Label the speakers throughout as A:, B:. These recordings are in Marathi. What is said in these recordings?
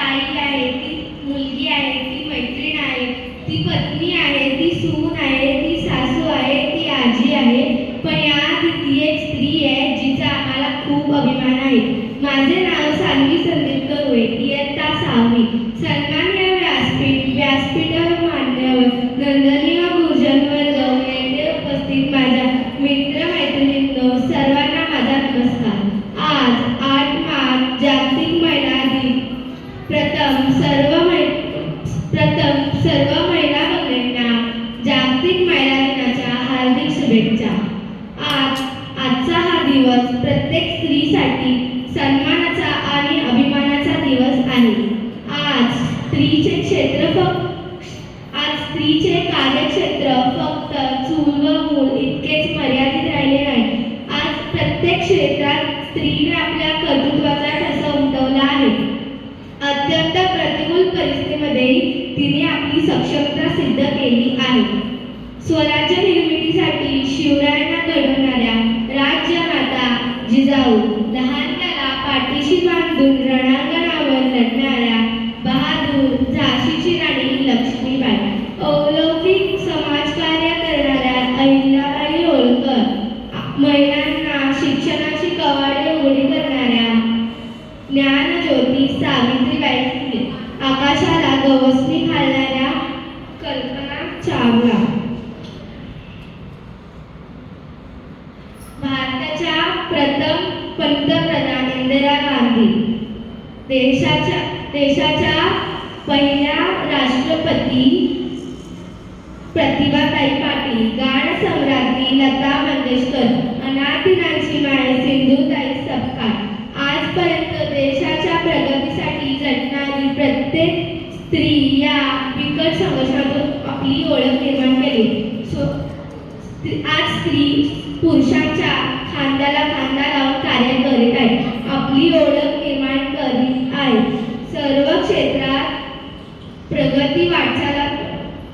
A: ताई आहे, ती मुलगी आहे, ती मैत्रीण आहे, ती पत्नी आहे, ती सून आहे, ती सासू आहे, ती आजी आहे. पण यात ती एक स्त्री आहे जिचा आम्हाला खूप अभिमान आहे. माझे नाव सान्वी संदीप करुळे, इयत्ता 6वी. सन्माननीय व्यासपीठावर मान्यवर नंदनीय गुरुजन वर्ग, येथे उपस्थित माझ्या मित्र-मैत्रिणींनो, सर्वांना माझा नमस्कार. आज 8 मार्च जागतिक महिला दिन. प्रथम सर्व महिला भगिनींना जागतिक महिला दिनाच्या हार्दिक शुभेच्छा. आजचा हा दिवस प्रत्येक स्त्रीसाठी सन्मानाचा आणि अभिमानाचा दिवस आहे. आज स्त्रीचे कार्यक्षेत्र फक्त चूल व मूल इतकेच मर्यादित राहिले नाही. आज प्रत्येक क्षेत्रात स्त्रीने आपल्या कर्तृत्वाचा ठसा उमटवला आहे. अत्यंत प्रतिकूल परिस्थितीमध्येही तिने आपली सक्षमता सिद्ध केली आहे. स्वराज्य निर्मितीसाठी शिवरायांना घडवणाऱ्या राज्यमाता जिजाऊ, लहानग्याला पाठीशी बांधून रणांगणावर लढणाऱ्या बहादूर झाशीची राणी लक्ष्मीबाई, अलौकिक समाजकार्य करणाऱ्या अहिल्याबाई होळकर, महिलांना शिक्षणाची कवाडे उघडी करणाऱ्या ज्ञानज्योती सावित्रीबाई फुले, आकाशाला गवसणी घालणाऱ्या कल्पना चावला, भारताच्या प्रथम पंतप्रधान इंदिरा गांधी, देशाच्या पहिल्या राष्ट्रपती प्रतिभाताई पाटील, गान सम्राज्ञी लता मंगेशकर, अनाथिनांची माय सिंधुताई सपकाळ. आजपर्यंत देशाच्या प्रगतीसाठी झटणारी प्रत्येक स्त्री या बिकट संघर्षातून आपली ओळख निर्माण केली. आज स्त्री पुरुषांच्या खांद्याला खांदा लावून कार्य करीत आहे, आपली ओळख निर्माण करीत आहे. सर्व क्षेत्रात प्रगती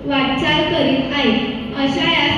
A: वाटचाल करीत आहे. अशा या